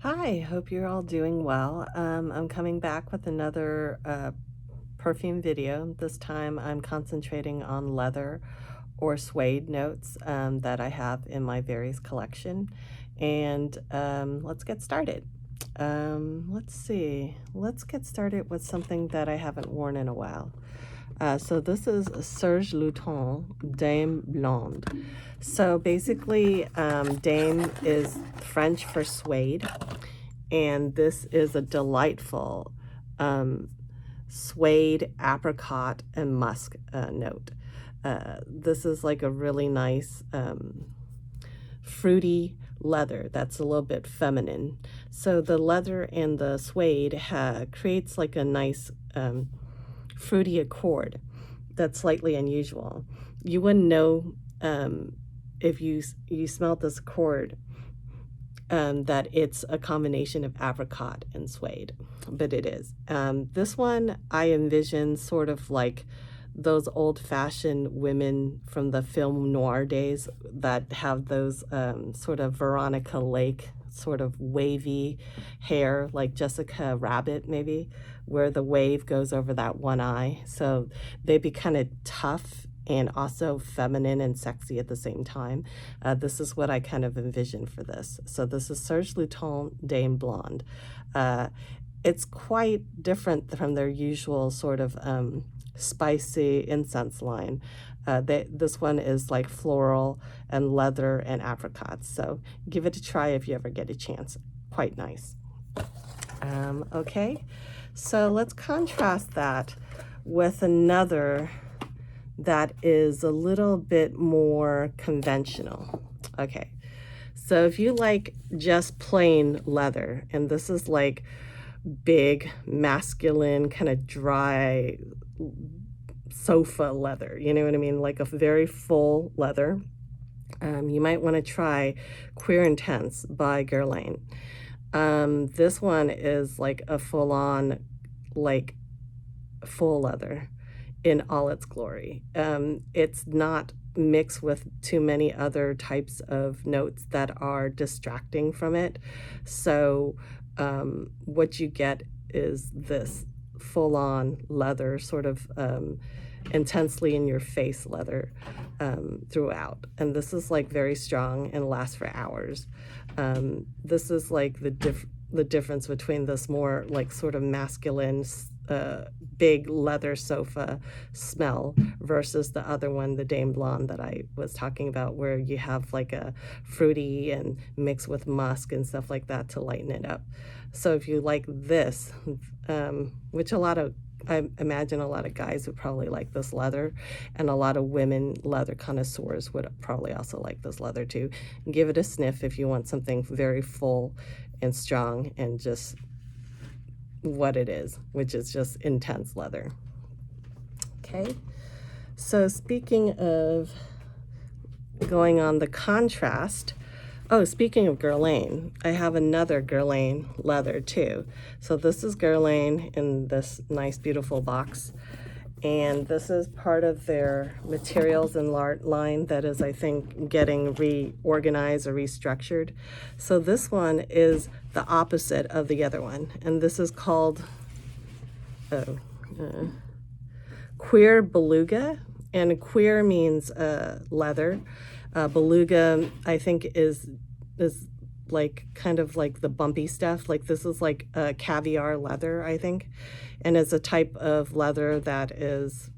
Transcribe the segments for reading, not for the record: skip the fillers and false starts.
Hi, hope you're all doing well. I'm coming back with another perfume video. This time I'm concentrating on leather or suede notes that I have in my various collection. And let's get started. Let's see. Let's get started with something that I haven't worn in a while. So this is Serge Lutens Daim Blond. So basically, Daim is French for suede, and this is a delightful suede, apricot, and musk note. This is like a really nice fruity leather that's a little bit feminine. So the leather and the suede creates like a nice fruity accord that's slightly unusual. You wouldn't know if you smelled this accord that it's a combination of apricot and suede, but it is. This one I envision sort of like those old-fashioned women from the film noir days that have those sort of Veronica Lake sort of wavy hair, like Jessica Rabbit maybe, where the wave goes over that one eye. So they'd be kind of tough and also feminine and sexy at the same time. This is what I kind of envision for this. So this is Serge Lutens Daim Blonde. It's quite different from their usual sort of spicy incense line. This one is like floral and leather and apricots. So give it a try if you ever get a chance. Quite nice. Okay, so let's contrast that with another that is a little bit more conventional. Okay, so if you like just plain leather, and this is like big, masculine, kind of dry sofa leather, you know what I mean? Like a very full leather. You might want to try Cuir Intense by Guerlain. This one is like a full-on, like full leather in all its glory. It's not mixed with too many other types of notes that are distracting from it. So what you get is this full-on leather, sort of intensely in your face leather throughout. And this is like very strong and lasts for hours. This is like the difference between this more like sort of masculine big leather sofa smell versus the other one, the Daim Blonde that I was talking about, where you have like a fruity and mixed with musk and stuff like that to lighten it up. So if you like this, which I imagine a lot of guys would probably like this leather, and a lot of women leather connoisseurs would probably also like this leather too. Give it a sniff if you want something very full and strong and just what it is, which is just intense leather. Okay, so speaking of going on the contrast, oh, speaking of Guerlain, I have another Guerlain leather too. So this is Guerlain in this nice, beautiful box. And this is part of their materials and art line that is, I think, getting reorganized or restructured. So this one is the opposite of the other one. And this is called Cuir Beluga. And cuir means leather. Beluga, I think, is like kind of like the bumpy stuff. Like this is like caviar leather, I think, and it's a type of leather that is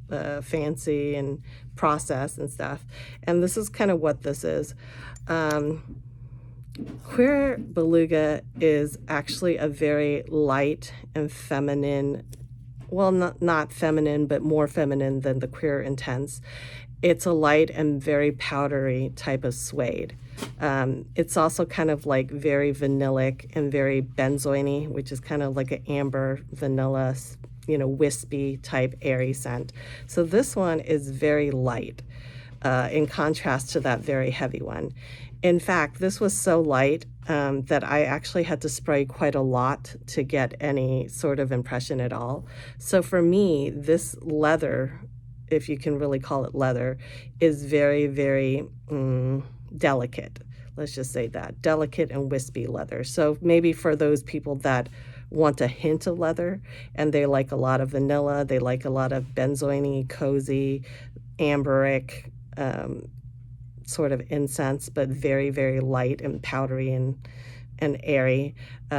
fancy and processed and stuff. And this is kind of what this is. Cuir Beluga is actually a very light and feminine, well, not feminine, but more feminine than the Cuir Intense. It's a light and very powdery type of suede. It's also kind of like very vanillic and very benzoin-y, which is kind of like an amber vanilla, wispy type airy scent. So this one is very light in contrast to that very heavy one. In fact, this was so light that I actually had to spray quite a lot to get any sort of impression at all. So for me, this leather, if you can really call it leather, is very, very delicate. Let's just say that. Delicate and wispy leather. So maybe for those people that want a hint of leather and they like a lot of vanilla, they like a lot of benzoin-y, cozy, amberic, sort of incense, but very, very light and powdery and airy,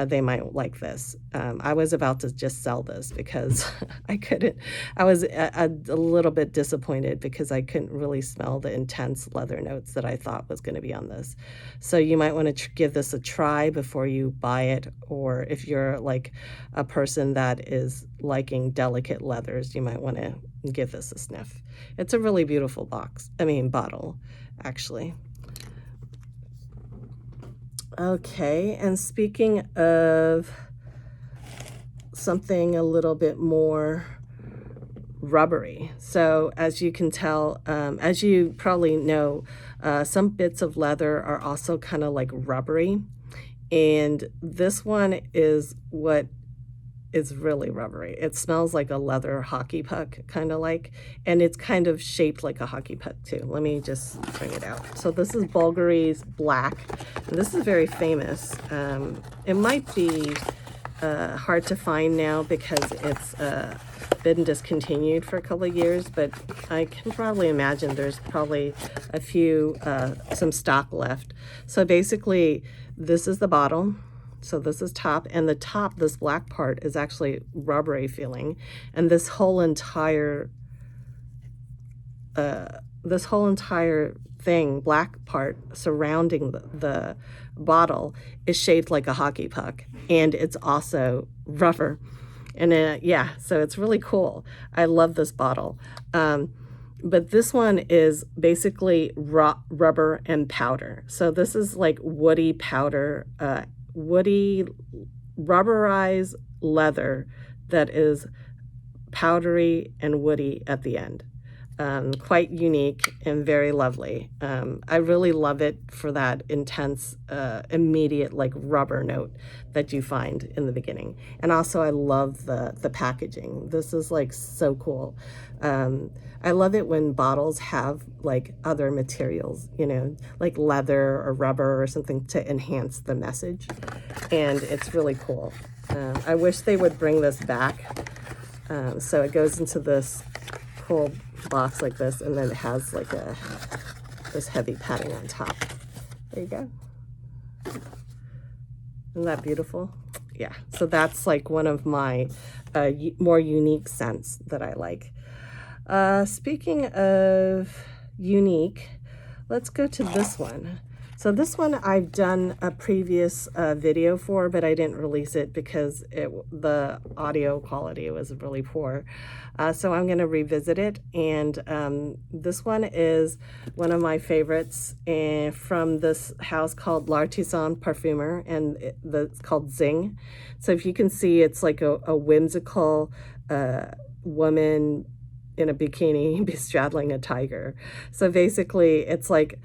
they might like this. I was about to just sell this because I couldn't, I was a little bit disappointed because I couldn't really smell the intense leather notes that I thought was going to be on this. So you might want to give this a try before you buy it, or if you're like a person that is liking delicate leathers, you might want to give this a sniff. It's a really beautiful bottle, actually. Okay, and speaking of something a little bit more rubbery, so as you can tell, as you probably know, some bits of leather are also kind of like rubbery, and this one is what is really rubbery. It smells like a leather hockey puck, kind of like, and it's kind of shaped like a hockey puck too. Let me just bring it out. So this is Bulgari Black, and this is very famous. It might be hard to find now because it's been discontinued for a couple of years, but I can probably imagine there's probably a few, some stock left. So basically, this is the bottle. So this is top, and the top, this black part is actually rubbery feeling, and this whole entire thing, black part surrounding the bottle, is shaped like a hockey puck, and it's also rubber. And yeah, so it's really cool. I love this bottle. But this one is basically rubber and powder. So this is like woody powder, woody rubberized leather that is powdery and woody at the end. Quite unique and very lovely. I really love it for that intense, immediate like rubber note that you find in the beginning. And also I love the packaging. This is like so cool. I love it when bottles have like other materials, you know, like leather or rubber or something to enhance the message. And it's really cool. I wish they would bring this back. So it goes into this cool box like this, and then it has like this heavy padding on top. There you go. Isn't that beautiful? Yeah, so that's like one of my more unique scents that I like. Speaking of unique, let's go to this one. So this one I've done a previous video for, but I didn't release it because the audio quality was really poor. So I'm going to revisit it. And this one is one of my favorites from this house called L'Artisan Parfumeur, and it's called Dzing. So if you can see, it's like a whimsical woman in a bikini straddling a tiger. So basically it's like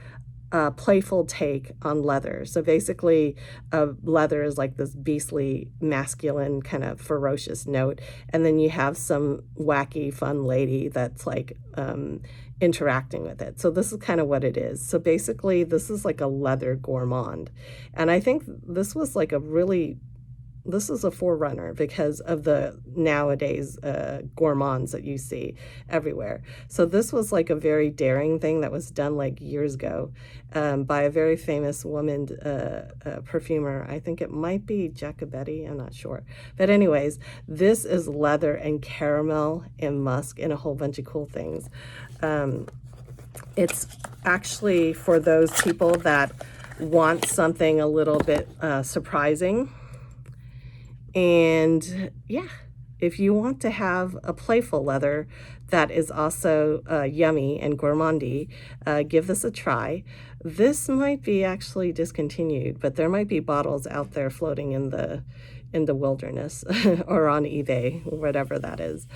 a playful take on leather. So basically leather is like this beastly masculine kind of ferocious note, and then you have some wacky fun lady that's like interacting with it. So this is kind of what it is. So basically this is like a leather gourmand, and I think this was like this is a forerunner because of the nowadays gourmands that you see everywhere. So this was like a very daring thing that was done like years ago by a very famous woman perfumer. I think it might be Jacobetti, I'm not sure. But anyways, this is leather and caramel and musk and a whole bunch of cool things. It's actually for those people that want something a little bit surprising. And yeah, if you want to have a playful leather that is also yummy and gourmandy, give this a try. This might be actually discontinued, but there might be bottles out there floating in the wilderness or on eBay, whatever that is.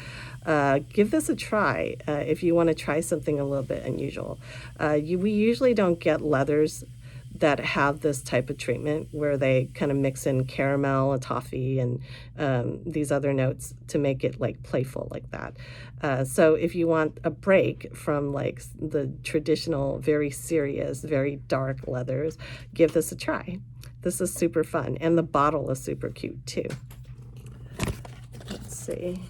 Give this a try if you want to try something a little bit unusual. We usually don't get leathers that have this type of treatment where they kind of mix in caramel and toffee and these other notes to make it like playful like that. So if you want a break from like the traditional, very serious, very dark leathers, give this a try. This is super fun, and the bottle is super cute too. Let's see.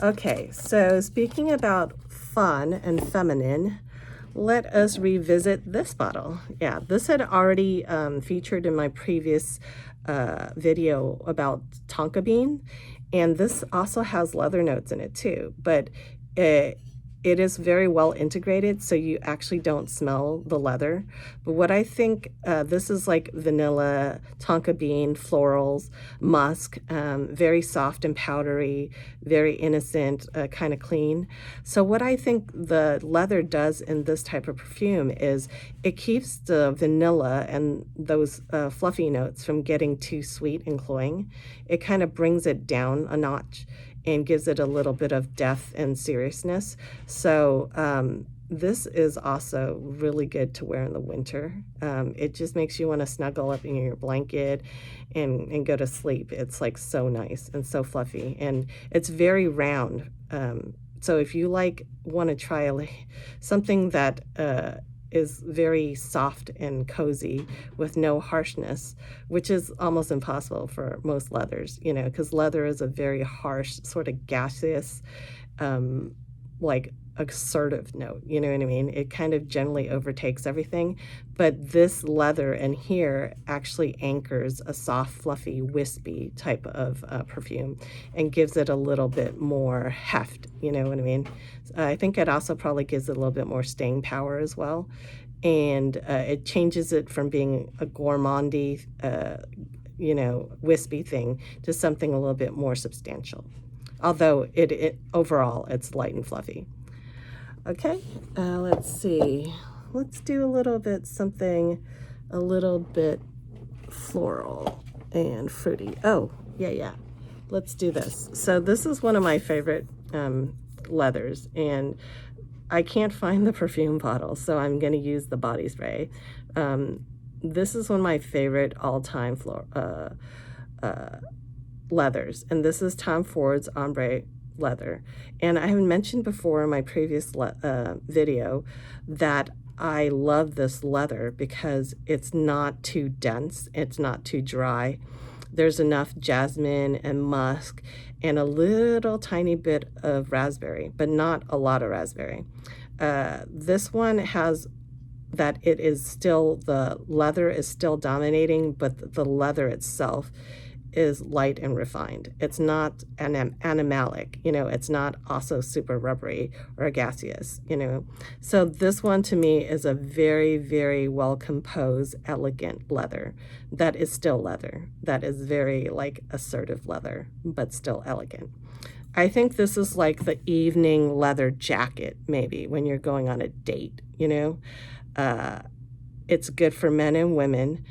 Okay, so speaking about fun and feminine, let us revisit this bottle. Yeah, this had already featured in my previous video about tonka bean, and this also has leather notes in it too, but it is very well integrated, so you actually don't smell the leather. But what I think, this is like vanilla, tonka bean, florals, musk, very soft and powdery, very innocent, kind of clean. So what I think the leather does in this type of perfume is it keeps the vanilla and those fluffy notes from getting too sweet and cloying. It kind of brings it down a notch and gives it a little bit of depth and seriousness. So this is also really good to wear in the winter. It just makes you want to snuggle up in your blanket and go to sleep. It's like so nice and so fluffy, and it's very round. So if you like want to try something that is very soft and cozy with no harshness, which is almost impossible for most leathers, you know, because leather is a very harsh, sort of gaseous, like assertive note, you know what I mean? It kind of generally overtakes everything, but this leather in here actually anchors a soft, fluffy, wispy type of perfume and gives it a little bit more heft, you know what I mean? I think it also probably gives it a little bit more staying power as well, and it changes it from being a gourmandy, you know, wispy thing to something a little bit more substantial, although it overall it's light and fluffy. Okay, let's see. Let's do a little bit something a little bit floral and fruity. Oh, yeah. Let's do this. So this is one of my favorite leathers, and I can't find the perfume bottle, so I'm going to use the body spray. This is one of my favorite all-time leathers, and this is Tom Ford's Ombre leather. And I have mentioned before in my previous video that I love this leather because it's not too dense, it's not too dry. There's enough jasmine and musk and a little tiny bit of raspberry, but not a lot of raspberry. This one has that it is still, the leather is still dominating, but the leather itself is light and refined. It's not animalic, you know, it's not also super rubbery or gaseous, you know. So this one to me is a very, very well composed, elegant leather that is still leather, that is very like assertive leather, but still elegant. I think this is like the evening leather jacket, maybe when you're going on a date, you know. It's good for men and women,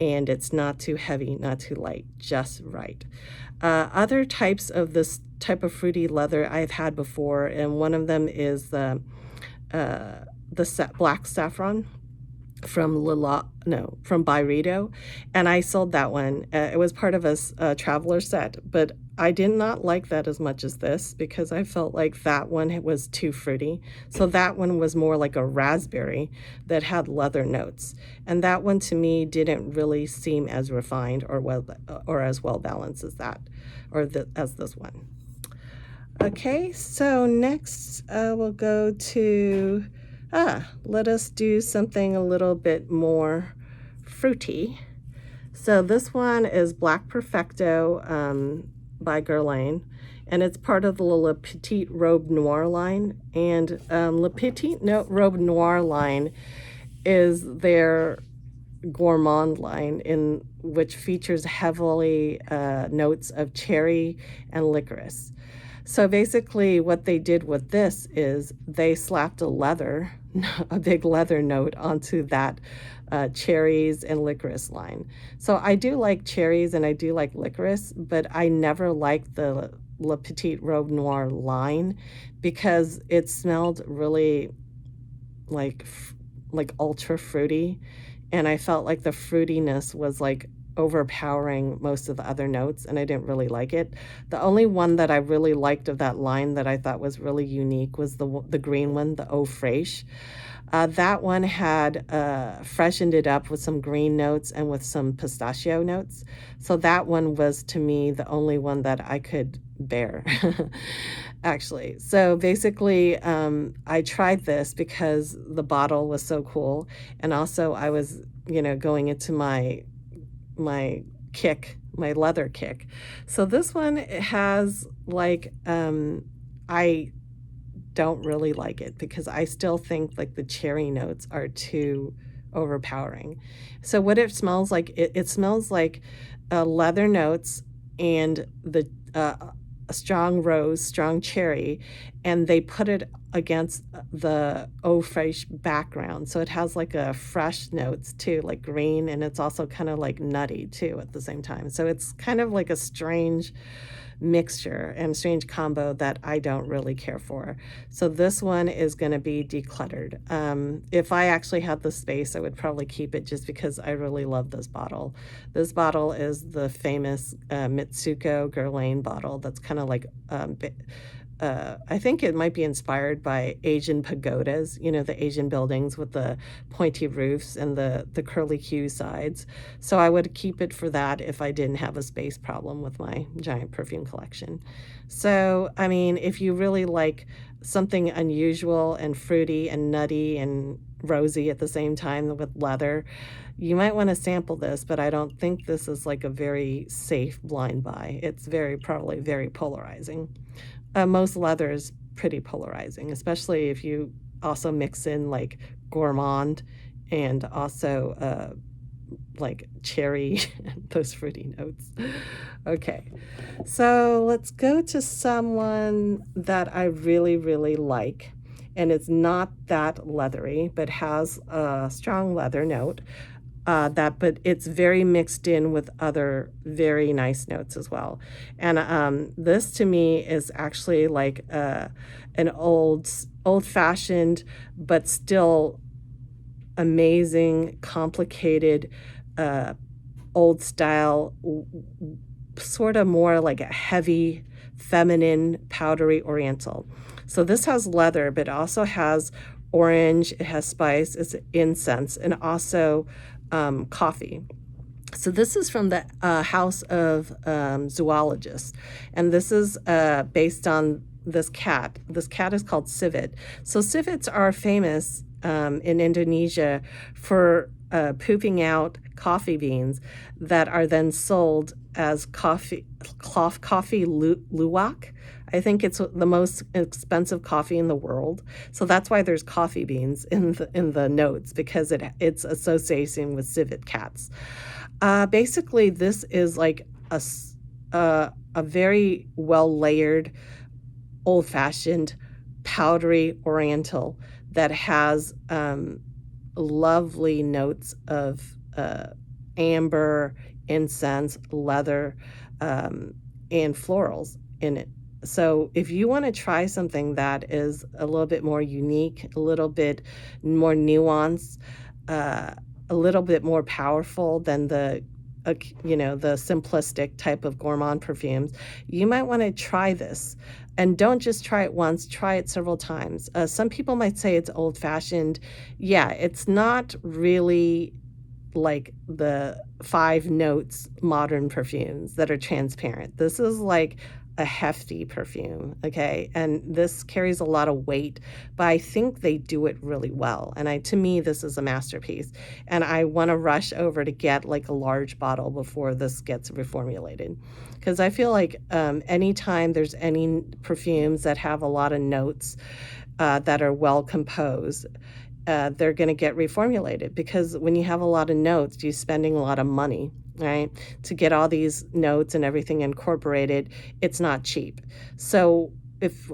and it's not too heavy, not too light, just right. Other types of this type of fruity leather I've had before, and one of them is the black saffron from Byredo, and I sold that one. It was part of a traveler set, but I did not like that as much as this because I felt like that one was too fruity. So that one was more like a raspberry that had leather notes, and that one to me didn't really seem as refined or as well balanced as that, as this one. Okay, so next we'll go to let us do something a little bit more fruity. So this one is Black Perfecto by Guerlain, and it's part of the Le Petite Robe Noire line. And Le Petite Robe Noire line is their gourmand line, in which features heavily notes of cherry and licorice. So basically what they did with this is they slapped a big leather note onto that cherries and licorice line. So I do like cherries and I do like licorice, but I never liked the Le Petite Robe Noire line because it smelled really like like ultra fruity, and I felt like the fruitiness was like overpowering most of the other notes, and I didn't really like it. The only one that I really liked of that line that I thought was really unique was the green one, the Eau Fraiche. That one had freshened it up with some green notes and with some pistachio notes. So that one was, to me, the only one that I could bear, actually. So basically, I tried this because the bottle was so cool. And also I was, going into my kick, my leather kick. So this one has like, I don't really like it because I still think like the cherry notes are too overpowering. So what it smells like, it smells like leather notes and the strong rose, strong cherry, and they put it against the Eau Fraiche background. So it has like a fresh notes too, like green, and it's also kind of like nutty too at the same time. So it's kind of like a strange mixture and strange combo that I don't really care for. So this one is going to be decluttered. If I actually had the space, I would probably keep it just because I really love this bottle. This bottle is the famous Mitsuko Guerlain bottle that's kind of like I think it might be inspired by Asian pagodas, the Asian buildings with the pointy roofs and the curly Q sides. So I would keep it for that if I didn't have a space problem with my giant perfume collection. So, I mean, if you really like something unusual and fruity and nutty and rosy at the same time with leather, you might want to sample this, but I don't think this is like a very safe blind buy. It's probably very polarizing. Most leather is pretty polarizing, especially if you also mix in like gourmand and also like cherry and those fruity notes. Okay, so let's go to someone that I really, really like. And it's not that leathery, but has a strong leather note. But it's very mixed in with other very nice notes as well. And this to me is actually like an old-fashioned, but still amazing, complicated, old style, sort of more like a heavy, feminine, powdery oriental. So this has leather, but it also has orange, it has spice, it's incense, and also coffee. So this is from the house of zoologists, and this is based on this cat. This cat is called Civet. So civets are famous in Indonesia for pooping out coffee beans that are then sold as coffee luwak. I think it's the most expensive coffee in the world. So that's why there's coffee beans in the notes, because it's associating with civet cats. Basically, this is like a very well layered, old-fashioned, powdery oriental that has lovely notes of amber, incense, leather, and florals in it. So if you want to try something that is a little bit more unique, a little bit more nuanced, a little bit more powerful than the simplistic type of gourmand perfumes, you might want to try this. And don't just try it once, try it several times. Some people might say it's old-fashioned. Yeah, it's not really like the 5 notes modern perfumes that are transparent. This is like a hefty perfume, okay? And this carries a lot of weight, but I think they do it really well. And to me, this is a masterpiece. And I want to rush over to get like a large bottle before this gets reformulated. Because I feel like anytime there's any perfumes that have a lot of notes that are well composed, they're going to get reformulated, because when you have a lot of notes, you're spending a lot of money, right, to get all these notes and everything incorporated. It's not cheap. So if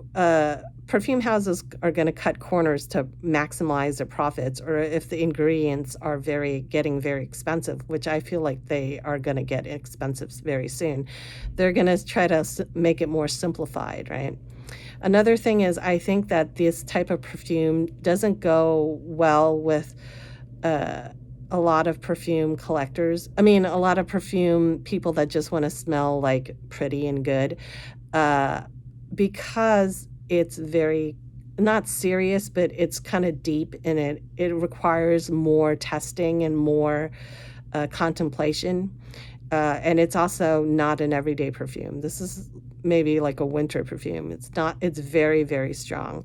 perfume houses are going to cut corners to maximize their profits, or if the ingredients are getting very expensive, which I feel like they are going to get expensive very soon, they're going to try to make it more simplified, right? Another thing is I think that this type of perfume doesn't go well with a lot of perfume collectors. I mean, a lot of perfume people that just want to smell like pretty and good, because it's very not serious, but it's kind of deep in it. It requires more testing and more contemplation. And it's also not an everyday perfume. This is maybe like a winter perfume. It's very, very strong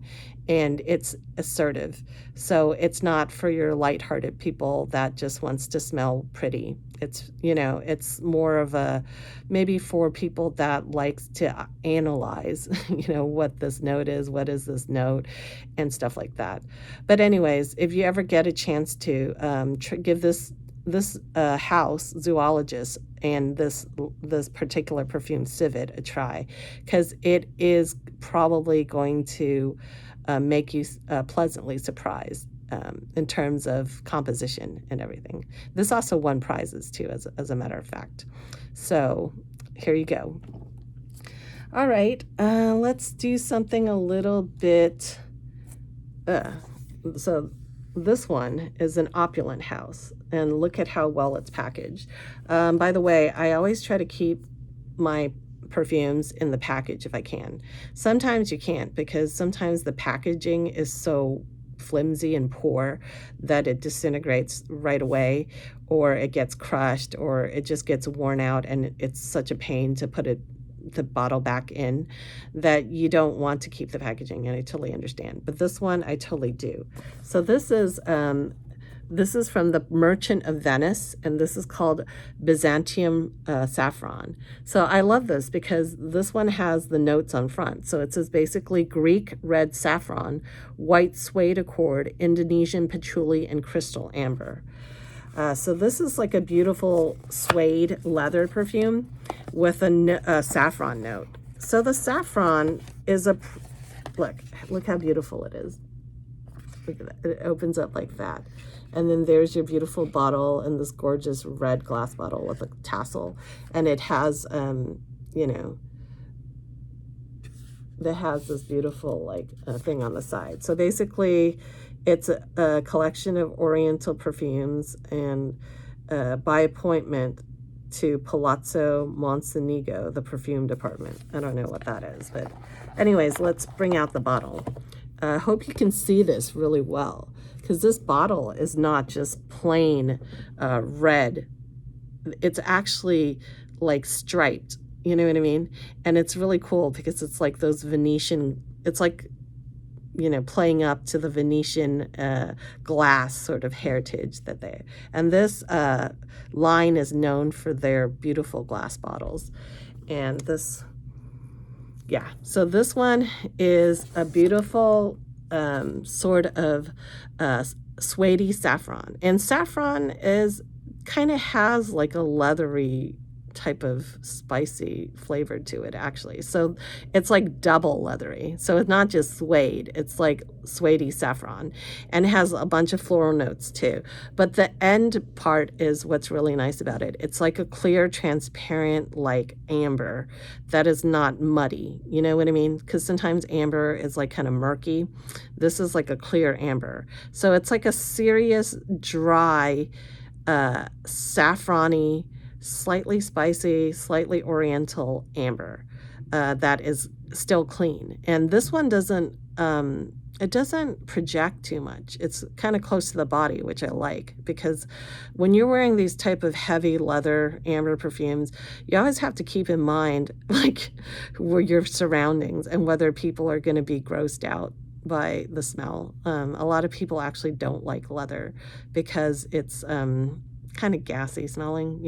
and it's assertive. So it's not for your lighthearted people that just wants to smell pretty. It's, it's more of a, maybe for people that likes to analyze, what this note is, what is this note, and stuff like that. But anyways, if you ever get a chance to give this house, Zoologist, and this particular perfume, Civet, a try, because it is probably going to make you pleasantly surprised in terms of composition and everything. This also won prizes too, as a matter of fact. So here you go. All right, let's do something a little bit. So this one is an opulent house, and look at how well it's packaged. By the way, I always try to keep my perfumes in the package if I can. Sometimes you can't, because sometimes the packaging is so flimsy and poor that it disintegrates right away, or it gets crushed, or it just gets worn out, and it's such a pain to put the bottle back in that you don't want to keep the packaging, and I totally understand. But this one I totally do. So this is from the Merchant of Venice, and this is called Byzantium Saffron. So I love this because this one has the notes on front. So it says basically Greek red saffron, white suede accord, Indonesian patchouli, and crystal amber. So this is like a beautiful suede leather perfume with a saffron note. So the saffron is look how beautiful it is. Look at that. It opens up like that. And then there's your beautiful bottle, and this gorgeous red glass bottle with a tassel. And it has, that has this beautiful thing on the side. So basically, it's a collection of Oriental perfumes, and by appointment to Palazzo Mocenigo, the perfume department. I don't know what that is, but anyways, let's bring out the bottle. I hope you can see this really well, because this bottle is not just plain red. It's actually like striped, you know what I mean? And it's really cool because it's like those Venetian, it's like, playing up to the Venetian glass sort of heritage and this line is known for their beautiful glass bottles. And so this one is a beautiful sort of suede saffron. And saffron kind of has like a leathery type of spicy flavor to it, actually. So it's like double leathery. So it's not just suede, it's like suede saffron, and it has a bunch of floral notes too. But the end part is what's really nice about it. It's like a clear, transparent, like amber that is not muddy. You know what I mean? Because sometimes amber is like kind of murky. This is like a clear amber. So it's like a serious, dry, saffrony, slightly spicy, slightly oriental amber that is still clean. And this one doesn't project too much. It's kind of close to the body, which I like, because when you're wearing these type of heavy leather amber perfumes, you always have to keep in mind where your surroundings and whether people are going to be grossed out by the smell. A lot of people actually don't like leather because it's kind of gassy smelling,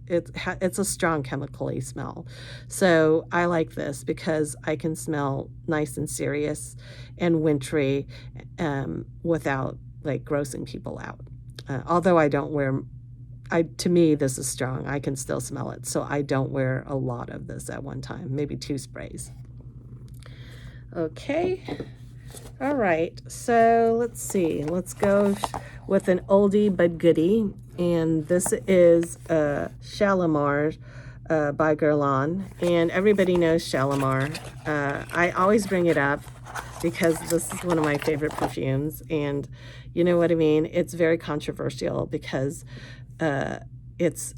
it's a strong chemically smell. So I like this because I can smell nice and serious and wintry without grossing people out. Although I don't wear, to me this is strong, I can still smell it, so I don't wear a lot of this at one time, maybe 2 sprays. Okay. All right, so let's see. Let's go with an oldie but goodie, and this is Shalimar by Guerlain, and everybody knows Shalimar. I always bring it up because this is one of my favorite perfumes, and you know what I mean? It's very controversial because it's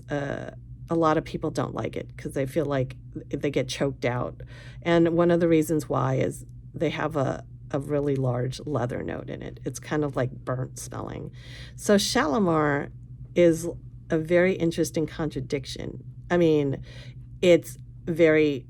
a lot of people don't like it because they feel like they get choked out. And one of the reasons why is they have a really large leather note in it. It's kind of like burnt smelling. So Shalimar is a very interesting contradiction. I mean, it's very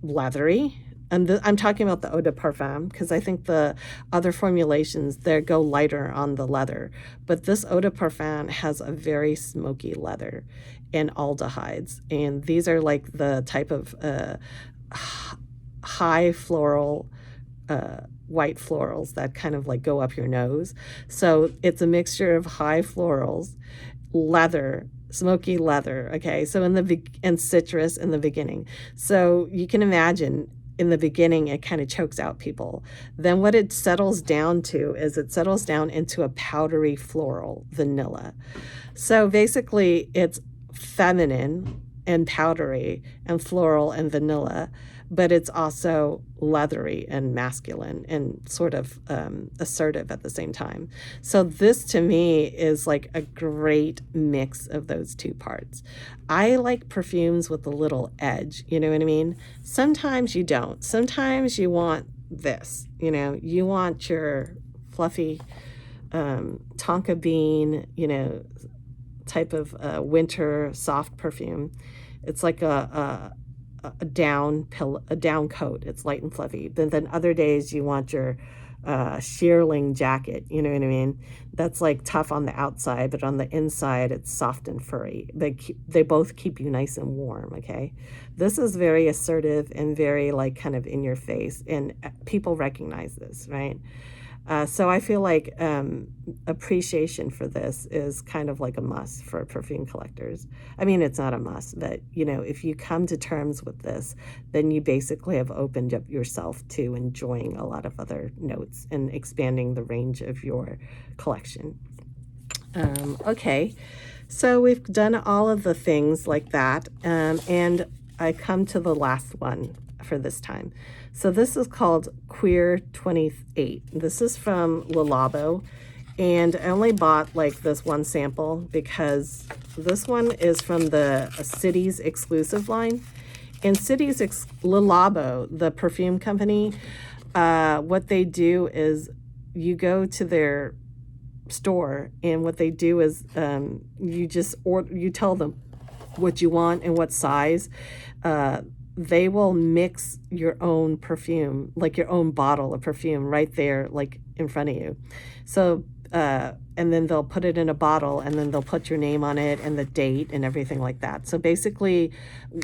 leathery. And I'm talking about the eau de parfum because I think the other formulations there go lighter on the leather. But this eau de parfum has a very smoky leather and aldehydes. And these are like the type of high floral white florals that kind of like go up your nose. So it's a mixture of high florals, leather, smoky leather, okay? So and citrus in the beginning. So you can imagine in the beginning it kind of chokes out people. Then what it settles down to is it settles down into a powdery floral vanilla. So basically it's feminine and powdery and floral and vanilla, but it's also leathery and masculine and sort of assertive at the same time. So this to me is like a great mix of those two parts. I like perfumes with a little edge, you know what I mean? Sometimes you don't. Sometimes you want this, you know, you want your fluffy tonka bean, you know, type of winter soft perfume. It's like a down coat. It's light and fluffy. Then other days you want your shearling jacket, you know what I mean? That's like tough on the outside, but on the inside it's soft and furry. They both keep you nice and warm, okay? This is very assertive and very like kind of in your face, and people recognize this, right? So I feel like appreciation for this is kind of like a must for perfume collectors. I mean, it's not a must, but you know, if you come to terms with this, then you basically have opened up yourself to enjoying a lot of other notes and expanding the range of your collection. Okay, so we've done all of the things like that, and I come to the last one for this time. So this is called Cuir 28. This is from Labo, and I only bought like this one sample because this one is from the City's exclusive line. And Labo, the perfume company, what they do is you go to their store, and what they do is you tell them what you want and what size. They will mix your own perfume, like your own bottle of perfume right there, like in front of you. So, and then they'll put it in a bottle, and then they'll put your name on it and the date and everything like that. So basically,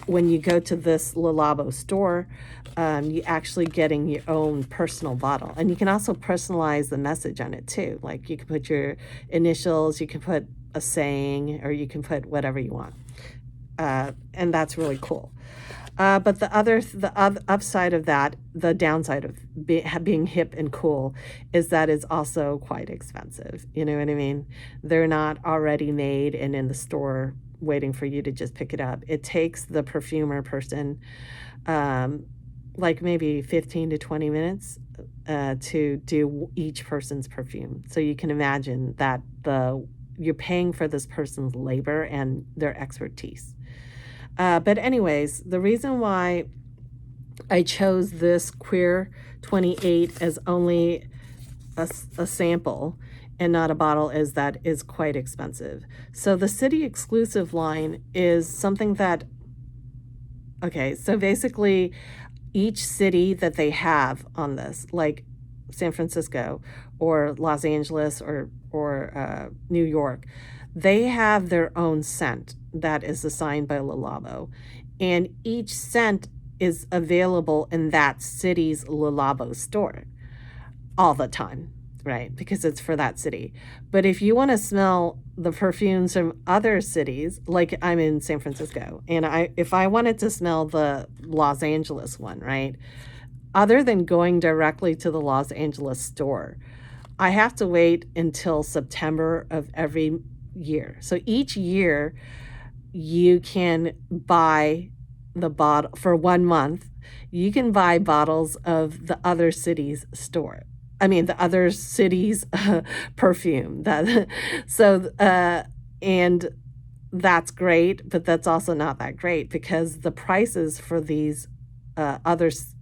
when you go to this Labo store, you're actually getting your own personal bottle. And you can also personalize the message on it too. Like you can put your initials, you can put a saying, or you can put whatever you want. And that's really cool. But the upside of that, the downside of being hip and cool, is that it's also quite expensive. You know what I mean? They're not already made and in the store waiting for you to just pick it up. It takes the perfumer person like maybe 15 to 20 minutes to do each person's perfume. So you can imagine that you're paying for this person's labor and their expertise. But anyways, the reason why I chose this Cuir 28 as only a sample and not a bottle is that is quite expensive. So the City exclusive line is something that, okay, so basically each city that they have on this, like San Francisco or Los Angeles or New York, they have their own scent that is assigned by Labo, and each scent is available in that city's Labo store all the time, right? Because it's for that city. But if you want to smell the perfumes from other cities, like I'm in San Francisco, and if I wanted to smell the Los Angeles one, right? Other than going directly to the Los Angeles store, I have to wait until September of every year. So each year, you can buy the bottle for 1 month. You can buy bottles of the other city's store. I mean, the other city's perfume. That so and that's great, but that's also not that great because the prices for these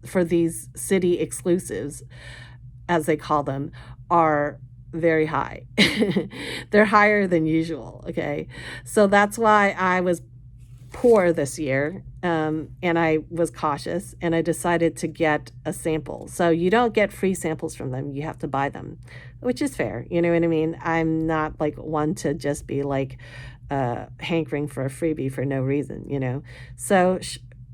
for these city exclusives, as they call them, are very high. They're higher than usual. Okay, so that's why I was poor this year, and I was cautious, and I decided to get a sample. So you don't get free samples from them, you have to buy them, which is fair, you know what I mean? I'm not like one to just be like hankering for a freebie for no reason, you know? So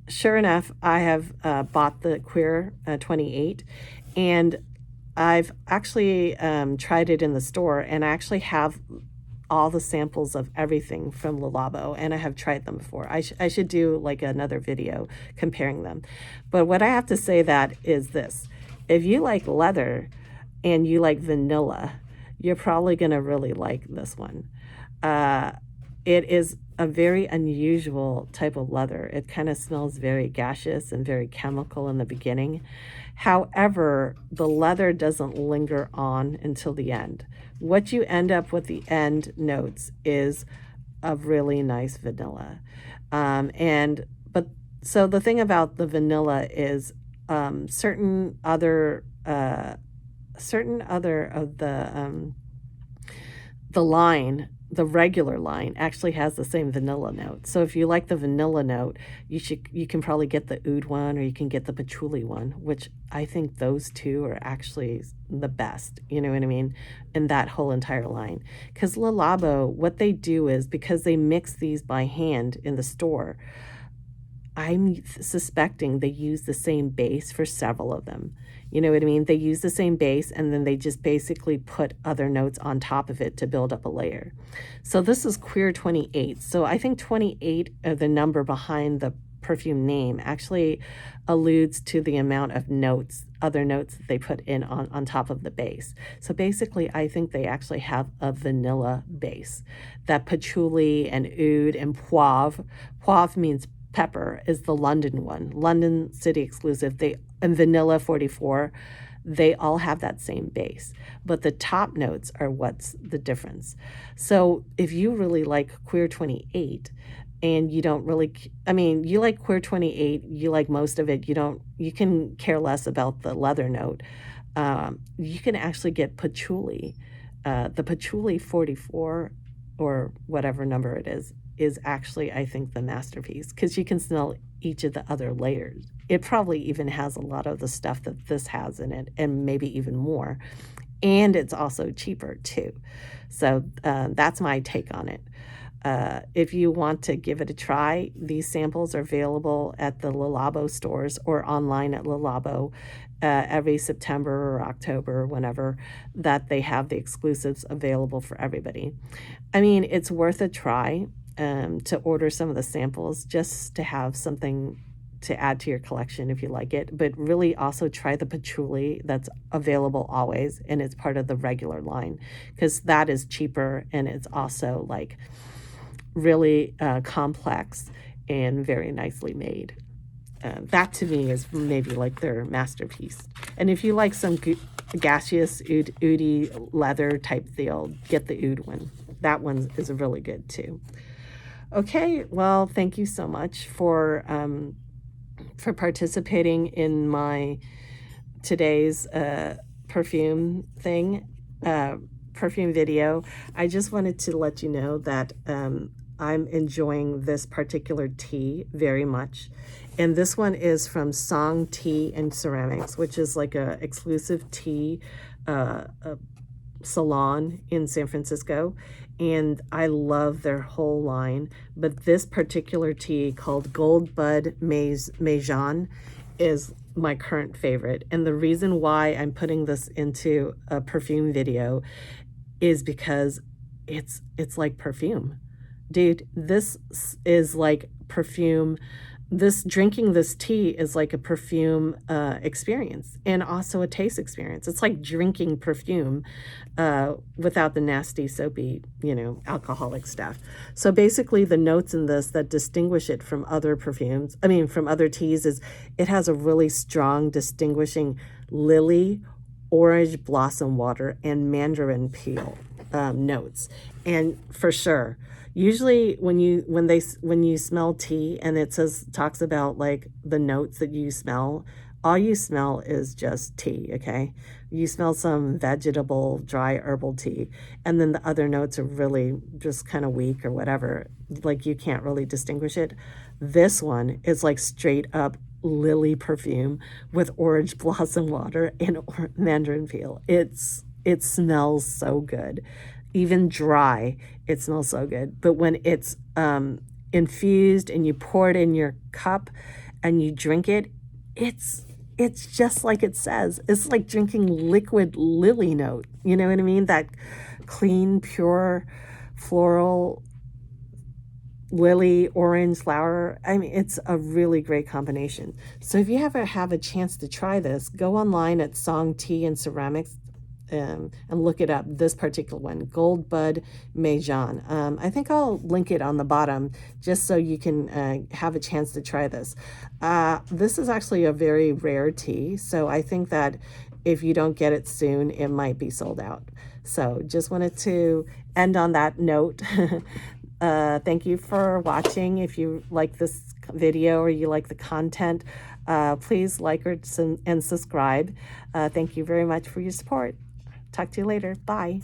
sure enough, I have bought the Cuir 28, and I've actually tried it in the store, and I actually have all the samples of everything from Le Labo, and I have tried them before. I should do like another video comparing them. But what I have to say that is this: if you like leather and you like vanilla, you're probably gonna really like this one. It is a very unusual type of leather. It kind of smells very gaseous and very chemical in the beginning. However, the leather doesn't linger on until the end. What you end up with the end notes is a really nice vanilla. So the thing about the vanilla is certain other of the line, the regular line, actually has the same vanilla note. So if you like the vanilla note, you can probably get the Oud one, or you can get the Patchouli one, which I think those two are actually the best, you know what I mean, in that whole entire line. Because Le Labo, what they do is, because they mix these by hand in the store, I'm suspecting they use the same base for several of them. You know what I mean? They use the same base, and then they just basically put other notes on top of it to build up a layer. So this is Cuir 28. So I think 28, the number behind the perfume name, actually alludes to the amount of notes, other notes that they put in on top of the base. So basically, I think they actually have a vanilla base. That patchouli and oud and poivre. Poivre means pepper, is the London one, London city exclusive. And vanilla 44, they all have that same base, but the top notes are what's the difference. So if you really like Cuir 28 and you don't really, I mean, you like Cuir 28, you like most of it, you can care less about the leather note. You can actually get patchouli. The patchouli 44, or whatever number it is actually, I think, the masterpiece, because you can smell each of the other layers. It probably even has a lot of the stuff that this has in it, and maybe even more. And it's also cheaper too. So that's my take on it. If you want to give it a try, these samples are available at the Le Labo stores or online at Le Labo every September or October, or whenever that they have the exclusives available for everybody. I mean, it's worth a try to order some of the samples just to have something to add to your collection if you like it, but really also try the patchouli that's available always, and it's part of the regular line, because that is cheaper, and it's also like really complex and very nicely made. That to me is maybe like their masterpiece. And if you like some gaseous oudy leather type deal, get the oud one. That one is really good too. Okay, well, thank you so much for participating in my today's perfume video. I just wanted to let you know that I'm enjoying this particular tea very much. And this one is from Song Tea and Ceramics, which is like a exclusive tea salon in San Francisco. And I love their whole line. But this particular tea, called Gold Bud Meizhan, is my current favorite. And the reason why I'm putting this into a perfume video is because it's like perfume. Dude, this is like perfume drinking this tea is like a perfume experience, and also a taste experience. It's like drinking perfume without the nasty, soapy, alcoholic stuff. So basically the notes in this that distinguish it from other perfumes, from other teas, is it has a really strong distinguishing lily, orange blossom water, and mandarin peel notes. And for sure, usually when you smell tea and it talks about like the notes that you smell, all you smell is just tea, okay? You smell some vegetable, dry herbal tea, and then the other notes are really just kind of weak or whatever. Like you can't really distinguish it. This one is like straight up lily perfume with orange blossom water and mandarin peel. It smells so good. Even dry, it smells so good. But when it's infused and you pour it in your cup and you drink it, it's just like it says. It's like drinking liquid lily note. You know what I mean? That clean, pure, floral, lily, orange flower. It's a really great combination. So if you ever have a chance to try this, go online at Song Tea and Ceramics and look it up, this particular one, Gold Bud Meizhan. I think I'll link it on the bottom just so you can have a chance to try this. This is actually a very rare tea, so I think that if you don't get it soon, it might be sold out. So just wanted to end on that note. Thank you for watching. If you like this video or you like the content, please like and subscribe. Thank you very much for your support. Talk to you later. Bye.